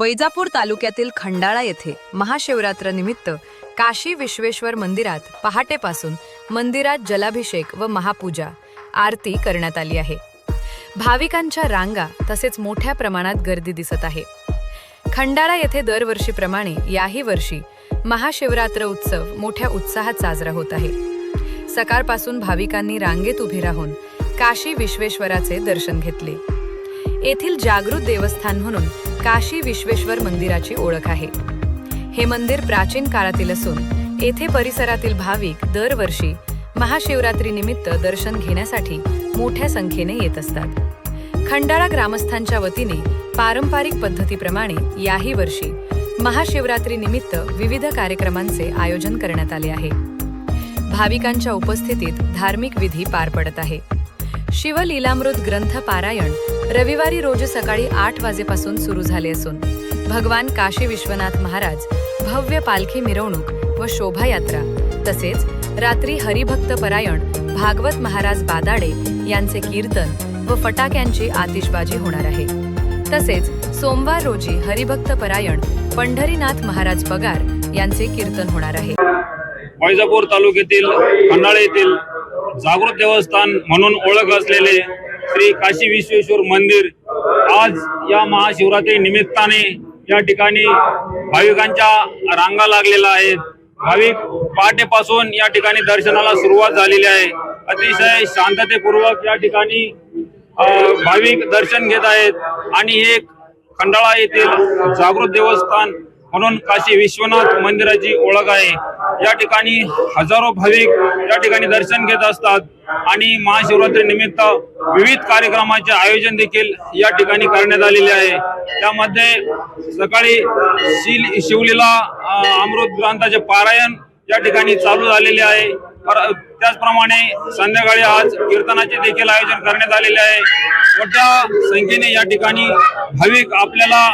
वैजापूर तालुक्यातील खंडाळा येथे महाशिवरात्र निमित्त काशी विश्वेश्वर मंदिरात पहाटेपासून मंदिरात जलाभिषेक व महापूजा आरती करण्यात आली आहे। भाविकांच्या रांगा तसेच मोठ्या प्रमाणात गर्दी दिसत आहे। खंडाळा येथे दरवर्षीप्रमाणे याही वर्षी महाशिवरात्र उत्सव मोठ्या उत्साहात साजरा होत आहे। सकाळपासून भाविकांनी रांगेत उभे राहून काशी विश्वेश्वराचे दर्शन घेतले। येथील जागृत देवस्थान म्हणून काशी विश्वेश्वर मंदिराची ओळख आहे। हे मंदिर प्राचीन काळातील असून येथे परिसरातील भाविक दरवर्षी महाशिवरात्री निमित्त दर्शन घेण्यासाठी मोठ्या संख्येने येत असतात। खंडाळा ग्रामस्थांच्या वतीने पारंपरिक पद्धतीप्रमाणे याही वर्षी महाशिवरात्री निमित्त विविध कार्यक्रमांचे आयोजन करण्यात आले आहे। भाविकांच्या उपस्थितीत धार्मिक विधी पार पडत आहे। शिवलीलामृत ग्रंथ पारायण रविवारी रोज सकाळी 8 वाजेपासून सुरू झाले असून भगवान काशी विश्वनाथ महाराज भव्य पालखी मिरवणूक व शोभायात्रा तसेच रात्री हरिभक्त परायण भागवत महाराज बादाडे यांचे कीर्तन व फटाक्यांची आतिषबाजी होणार आहे। तसेच सोमवार रोजी हरिभक्त परायण पंढरीनाथ महाराज पगार यांचे कीर्तन होणार आहे। वैजापूर तालुक्यातील खंडाळा येथील जागृत देवस्थान म्हणून ओळख असलेले श्री काशी विश्वेश्वर मंदिर आज या महाशिवरात्री निमित्ताने या ठिकाणी भाविकांच्या रांगा लागलेल्या आहेत। भाविक पहाटेपासून या ठिकाणी दर्शनाला सुरुवात झालेली आहे। अतिशय शांततेपूर्वक या ठिकाणी भाविक दर्शन घेत आहेत आणि हे खंडाळा येथील जागृत देवस्थान म्हणून काशी विश्वनाथ मंदिराची ओळख आहे। या ठिकाणी हजारो भाविक या ठिकाणी दर्शन घेत असतात आणि महाशिवरात्री निमित्त विविध कार्यक्रमाचे आयोजन देखील या ठिकाणी करण्यात आलेले आहे। त्यामध्ये सकाळी शिवलीला अमृत ग्रंथाचे पारायण या ठिकाणी चालू झालेले आहे। त्याचप्रमाणे संध्याकाळी आज कीर्तनाचे देखील आयोजन करण्यात आलेले आहे। मोठ्या संख्येने या ठिकाणी भाविक आपल्याला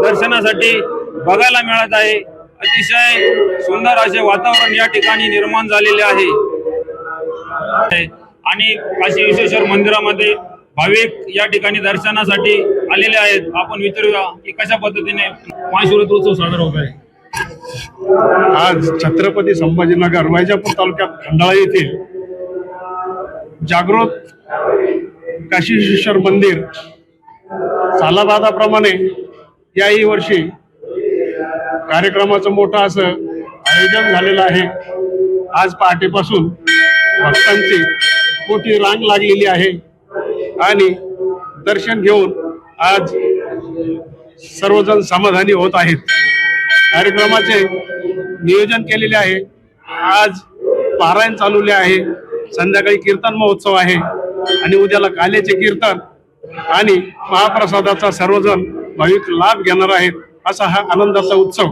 दर्शनासाठी बघायला मिळत आहे। अतिशय सुंदर असे वातावरण या ठिकाणी निर्माण झालेले आहे आणि काशी विश्वेश्वर मंदिरामध्ये भाविक या ठिकाणी दर्शनासाठी आलेले आहेत। आपण विचारूया की कशा पद्धतीने महाशिवरात्री उत्सव साजरा होत आहे। आज छत्रपती संभाजीनगर वैजापूर तालुक्यात खंडाळा येथील जागृत काशी विश्वेश्वर मंदिर सालाबादाप्रमाणे याही वर्षी कार्यक्रमाचं मोठं असं आयोजन झालेलं आहे। आज पहाटेपासून भक्तांची मोठी रांग लागलेली आहे आणि दर्शन घेऊन आज सर्वजण समाधानी होत आहेत। कार्यक्रमाचे नियोजन केलेले आहे। आज पारायण चालवले आहे, संध्याकाळी कीर्तन महोत्सव आहे आणि उद्याला काल्याचे कीर्तन आणि महाप्रसादाचा सर्वजण भाविक लाभ घेणार आहेत। असा हा आनंदाचा उत्सव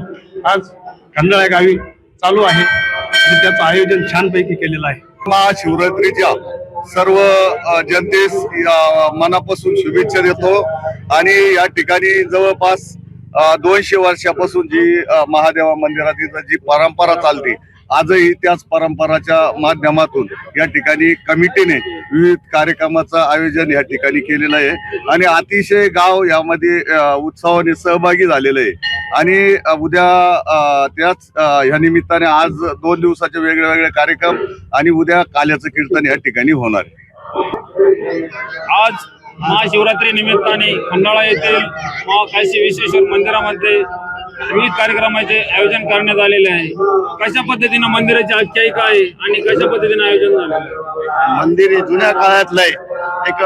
आज खंडाळा गावी चालू आहे आणि त्याचं आयोजन छानपैकी केलेलं आहे। महाशिवरात्रीच्या सर्व जनतेस मनापासून शुभेच्छा देतो आणि या ठिकाणी जवळपास 200 वर्षापासून जी महादेवा मंदिरातील जी परंपरा चालते आजही त्याच परंपराच्या माध्यमातून या ठिकाणी कमिटीने विविध कार्यक्रमाचं आयोजन या ठिकाणी केलेलं आहे आणि अतिशय गाव यामध्ये उत्सवाने सहभागी झालेलं आहे आणि उद्या त्याच ह्या निमित्ताने आज 2 दिवसाचे वेगळे कार्यक्रम आणि उद्या काल्याचं कीर्तन या ठिकाणी होणार आहे। आज महाशिवरात्री निमित्ताने खंडाळा येथील काशी विश्वेश्वर मंदिरामध्ये विविध कार्यक्रमाचे आयोजन करण्यात आलेले आहे। कशा पद्धतीने मंदिराची आख्यायिका आहे आणि कशा पद्धतीने आयोजन झाले? मंदिर हे जुन्या काळातलं आहे। एक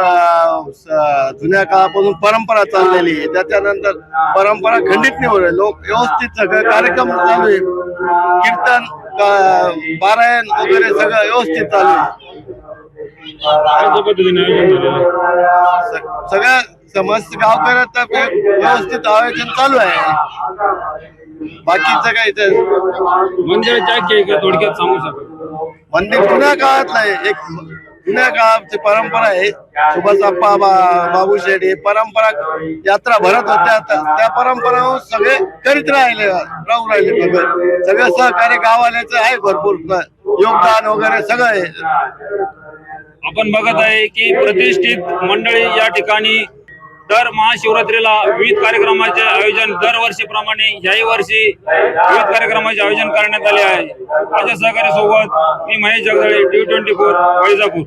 जुन्या काळापासून परंपरा चाललेली आहे। त्याच्यानंतर परंपरा खंडित नाही होईल। लोक व्यवस्थित सगळं कार्यक्रम चालू आहे, कीर्तन पारायण वगैरे सगळं व्यवस्थित चालू आहे। कशा पद्धतीने आयोजन झालेलं? सगळ्या समस्त गावकऱ्यात व्यवस्थित आयोजन चालू आहे। बाकीचं काय मंदिराची आख्यायिका थोडक्यात सांगू शकाल? मंदिर जुन्या काळातलं आहे। एक जुन्या काळाची परंपरा आहे। सुभाषप्पा बाबू शेठ हे परंपरा यात्रा भरत होत्या, त्या परंपरा सगळे करीत राहिले सगळं सहकार्य गाववाल्याचं आहे, भरपूर योगदान वगैरे सगळं आहे। आपण बघत आहे की प्रतिष्ठित मंडळी या ठिकाणी दर महाशिवरात्रीला विविध कार्यक्रमाचे आयोजन दरवर्षीप्रमाणे याही वर्षी विविध कार्यक्रमाचे आयोजन करण्यात आले आहे. माझ्या सहकारी सोबत मी महेश जगदळे, T24 वैजापूर.